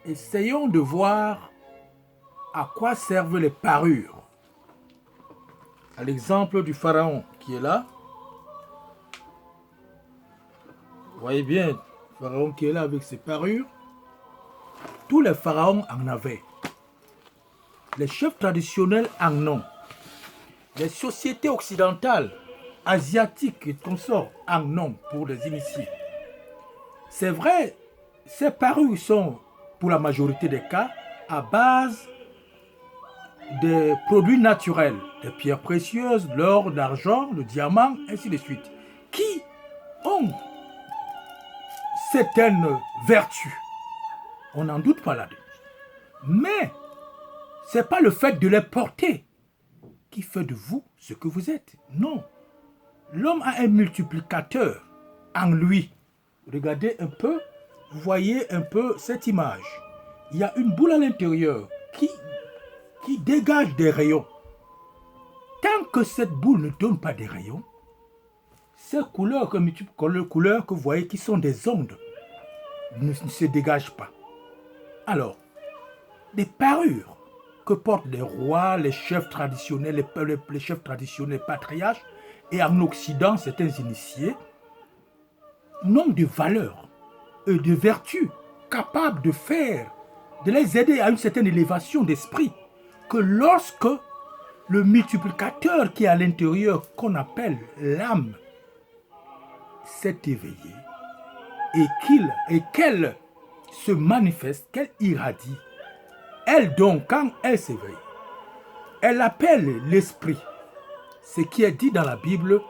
essayons de voir à quoi servent les parures. À l'exemple du pharaon qui est là. Vous voyez bien, le pharaon qui est là avec ses parures. Tous les pharaons en avaient. Les chefs traditionnels en ont. Les sociétés occidentales, asiatiques et consorts en ont pour les initiés. C'est vrai, ces parures sont, pour la majorité des cas, à base des produits naturels, des pierres précieuses, l'or, l'argent, le diamant, ainsi de suite, qui ont certaines vertus. On n'en doute pas là-dedans. Mais ce n'est pas le fait de les porter qui fait de vous ce que vous êtes. Non. L'homme a un multiplicateur en lui. Regardez un peu, vous voyez un peu cette image. Il y a une boule à l'intérieur qui dégage des rayons. Tant que cette boule ne donne pas des rayons, ces couleurs que vous voyez qui sont des ondes ne se dégagent pas. Alors, les parures que portent les rois, les chefs traditionnels, les chefs traditionnels patriarches, et en Occident, certains initiés, n'ont de valeur et de vertu capables de les aider à une certaine élévation d'esprit, que lorsque le multiplicateur qui est à l'intérieur, qu'on appelle l'âme, s'est éveillé et qu'elle se manifeste, qu'elle irradie, elle donc, quand elle s'éveille, elle appelle l'esprit, ce qui est dit dans la Bible,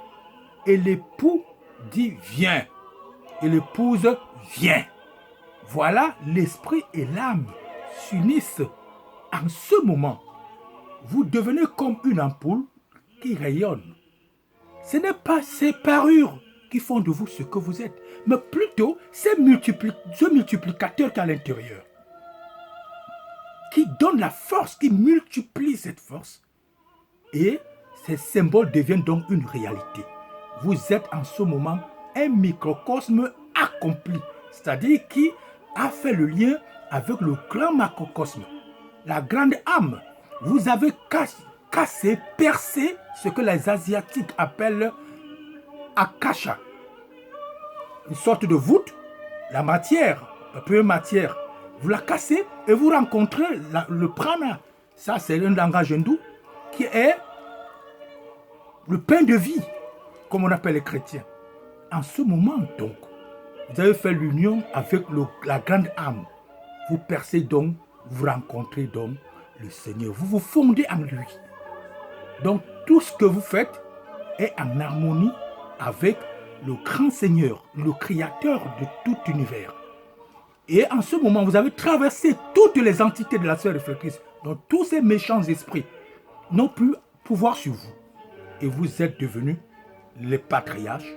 et l'époux dit viens, et l'épouse vient. Voilà, l'esprit et l'âme s'unissent. En ce moment, vous devenez comme une ampoule qui rayonne. Ce n'est pas ces parures qui font de vous ce que vous êtes, mais plutôt ce multiplicateur qui est à l'intérieur, qui donne la force, qui multiplie cette force. Et ces symboles deviennent donc une réalité. Vous êtes en ce moment un microcosme accompli, c'est-à-dire qui a fait le lien avec le grand macrocosme, la grande âme. Vous avez cassé, percé ce que les Asiatiques appellent akasha, une sorte de voûte, la matière, la première matière. Vous la cassez et vous rencontrez le prana. Ça, c'est un langage hindou qui est le pain de vie, comme on appelle les chrétiens. En ce moment, donc, vous avez fait l'union avec la grande âme. Vous percez donc, vous rencontrez donc le Seigneur. Vous vous fondez en lui. Donc, tout ce que vous faites est en harmonie avec le grand Seigneur, le créateur de tout univers. Et en ce moment, vous avez traversé toutes les entités de la sphère réflectrice. Donc, tous ces méchants esprits n'ont plus pouvoir sur vous. Et vous êtes devenus les patriarches